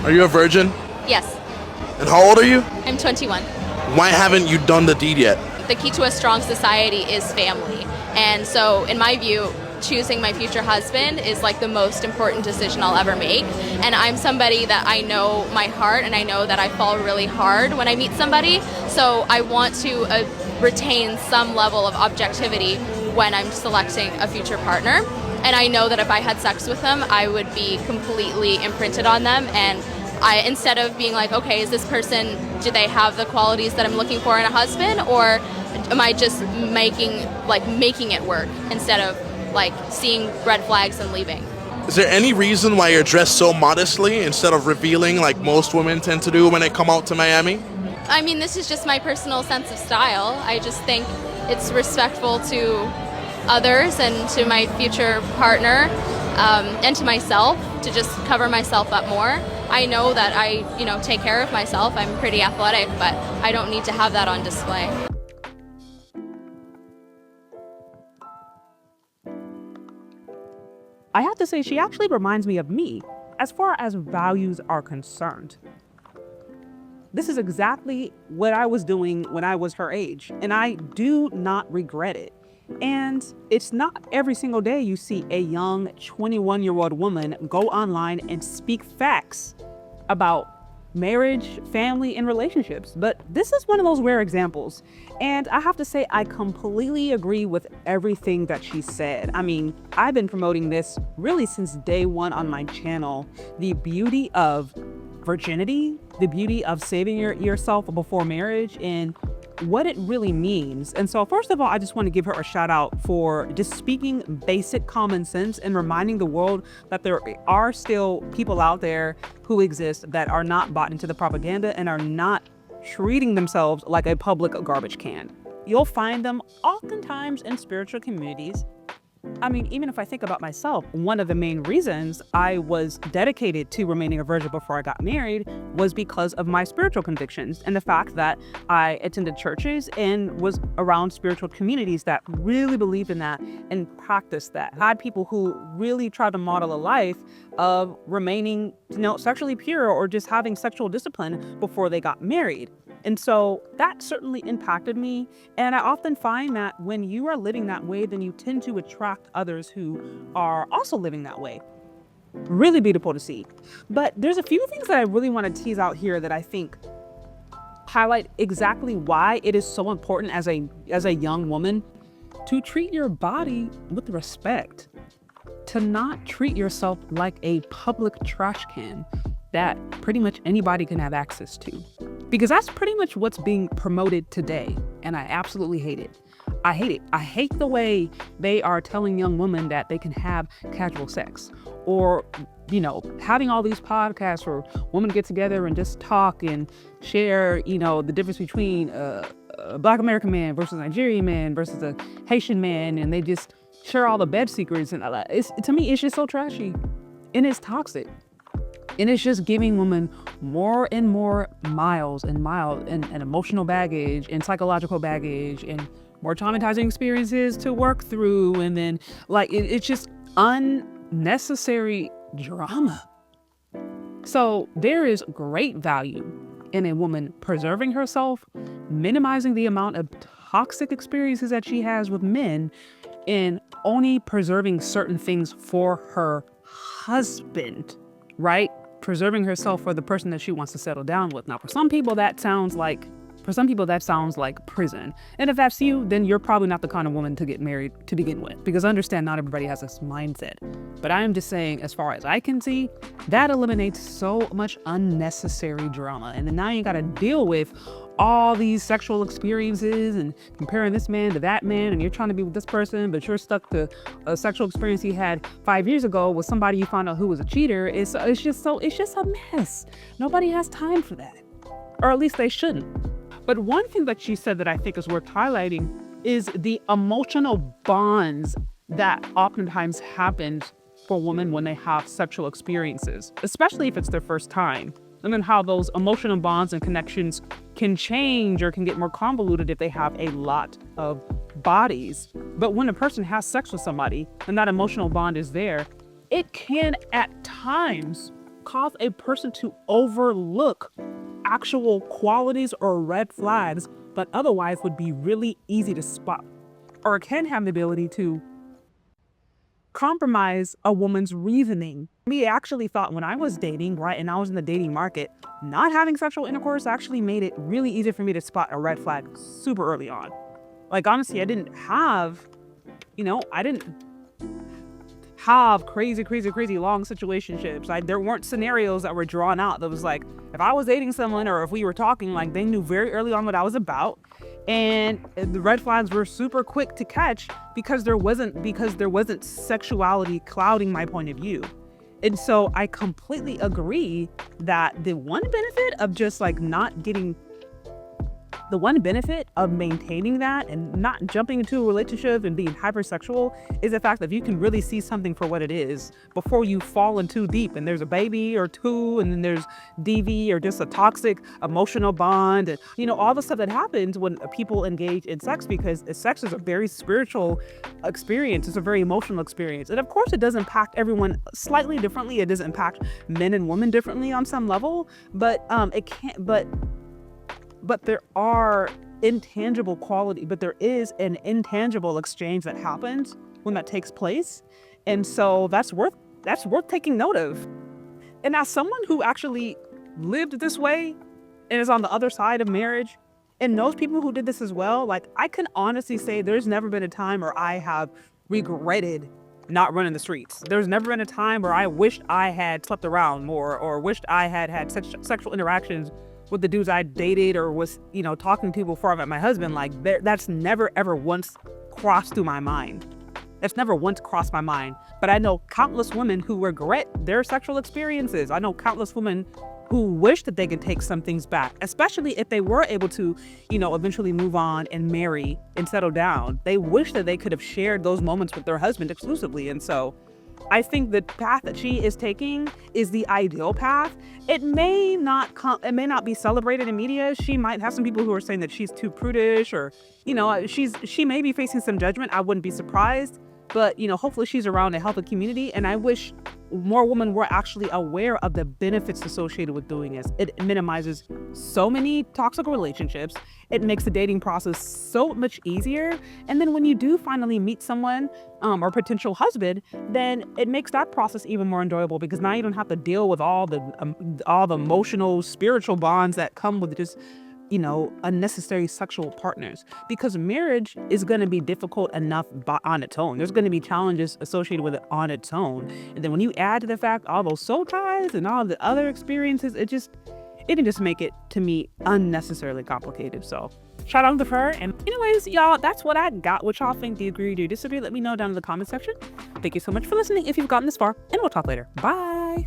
Are you a virgin? Yes, And how old are you? I'm 21. Why haven't you done the deed yet? The key to a strong society is family. And so, in my view, choosing my future husband is like the most important decision I'll ever make. And I'm somebody that I know my heart, and I know that I fall really hard when I meet somebody. So I want to retain some level of objectivity when I'm selecting a future partner. And I know that if I had sex with them, I would be completely imprinted on them. And instead of being like, okay, is this person, do they have the qualities that I'm looking for in a husband, or am I just making it work instead of like seeing red flags and leaving? Is there any reason why you're dressed so modestly instead of revealing like most women tend to do when they come out to Miami? I mean, this is just my personal sense of style. I just think it's respectful to others and to my future partner, and to myself, to just cover myself up more. I know that I, take care of myself. I'm pretty athletic, but I don't need to have that on display. I have to say, she actually reminds me of me as far as values are concerned. This is exactly what I was doing when I was her age, and I do not regret it. And it's not every single day you see a young 21-year-old woman go online and speak facts about marriage, family, and relationships. But this is one of those rare examples. And I have to say, I completely agree with everything that she said. I mean, I've been promoting this really since day one on my channel. The beauty of virginity, the beauty of saving yourself before marriage, and what it really means. And so first of all, I just want to give her a shout out for just speaking basic common sense and reminding the world that there are still people out there who exist that are not bought into the propaganda and are not treating themselves like a public garbage can. You'll find them oftentimes in spiritual communities. I mean, even if I think about myself, one of the main reasons I was dedicated to remaining a virgin before I got married was because of my spiritual convictions and the fact that I attended churches and was around spiritual communities that really believed in that and practiced that. I had people who really tried to model a life of remaining, sexually pure or just having sexual discipline before they got married. And so that certainly impacted me. And I often find that when you are living that way, then you tend to attract others who are also living that way. Really beautiful to see. But there's a few things that I really want to tease out here that I think highlight exactly why it is so important as a young woman to treat your body with respect, to not treat yourself like a public trash can that pretty much anybody can have access to. Because that's pretty much what's being promoted today. And I absolutely hate it. I hate it. I hate the way they are telling young women that they can have casual sex, or, having all these podcasts where women get together and just talk and share, the difference between a Black American man versus a Nigerian man versus a Haitian man. And they just share all the bed secrets. And to me, it's just so trashy and it's toxic. And it's just giving women more and more miles and emotional baggage and psychological baggage and more traumatizing experiences to work through. And then it's just unnecessary drama. So there is great value in a woman preserving herself, minimizing the amount of toxic experiences that she has with men, and only preserving certain things for her husband, right? Preserving herself for the person that she wants to settle down with. Now, for some people that sounds like prison. And if that's you, then you're probably not the kind of woman to get married to begin with, because understand not everybody has this mindset. But I am just saying, as far as I can see, that eliminates so much unnecessary drama. And then now you got to deal with all these sexual experiences and comparing this man to that man, and you're trying to be with this person, but you're stuck to a sexual experience you had 5 years ago with somebody you found out who was a cheater. It's just a mess. Nobody has time for that, or at least they shouldn't. But one thing that she said that I think is worth highlighting is the emotional bonds that oftentimes happen for women when they have sexual experiences, especially if it's their first time. And then how those emotional bonds and connections can change or can get more convoluted if they have a lot of bodies. But when a person has sex with somebody and that emotional bond is there, it can at times cause a person to overlook actual qualities or red flags that otherwise would be really easy to spot, or can have the ability to compromise a woman's reasoning. Me actually thought when I was dating, right, and I was in the dating market, not having sexual intercourse actually made it really easy for me to spot a red flag super early on. Like, honestly, I didn't have crazy long situationships. There weren't scenarios that were drawn out that was like, if I was dating someone or if we were talking, like, they knew very early on what I was about. And the red flags were super quick to catch because there wasn't sexuality clouding my point of view. And so I completely agree that the one benefit of maintaining that and not jumping into a relationship and being hypersexual is the fact that you can really see something for what it is before you fall in too deep and there's a baby or two and then there's DV or just a toxic emotional bond and all the stuff that happens when people engage in sex, because sex is a very spiritual experience. It's a very emotional experience. And of course it does impact everyone slightly differently. It does impact men and women differently on some level, but there is an intangible exchange that happens when that takes place. And so that's worth taking note of. And as someone who actually lived this way and is on the other side of marriage and knows people who did this as well, like, I can honestly say there's never been a time where I have regretted not running the streets. There's never been a time where I wished I had slept around more or wished I had sexual interactions with the dudes I dated or was, talking to before I met my husband. Like, that's never ever once crossed through my mind. That's never once crossed my mind. But I know countless women who regret their sexual experiences. I know countless women who wish that they could take some things back, especially if they were able to, eventually move on and marry and settle down. They wish that they could have shared those moments with their husband exclusively. And so I think the path that she is taking is the ideal path. It may not be celebrated in media. She might have some people who are saying that she's too prudish, or, she may be facing some judgment. I wouldn't be surprised, but, hopefully she's around a healthy community. And I wish more women were actually aware of the benefits associated with doing this. It minimizes so many toxic relationships. It makes the dating process so much easier. And then when you do finally meet someone or potential husband, then it makes that process even more enjoyable, because now you don't have to deal with all the emotional, spiritual bonds that come with just unnecessary sexual partners, because marriage is going to be difficult enough on its own. There's going to be challenges associated with it on its own. And then when you add to the fact all those soul ties and all the other experiences, it can just make it, to me, unnecessarily complicated. So shout out to her. And anyways, y'all, that's what I got. What y'all think? Do you agree? Do you disagree? Let me know down in the comment section. Thank you so much for listening if you've gotten this far, and we'll talk later. Bye.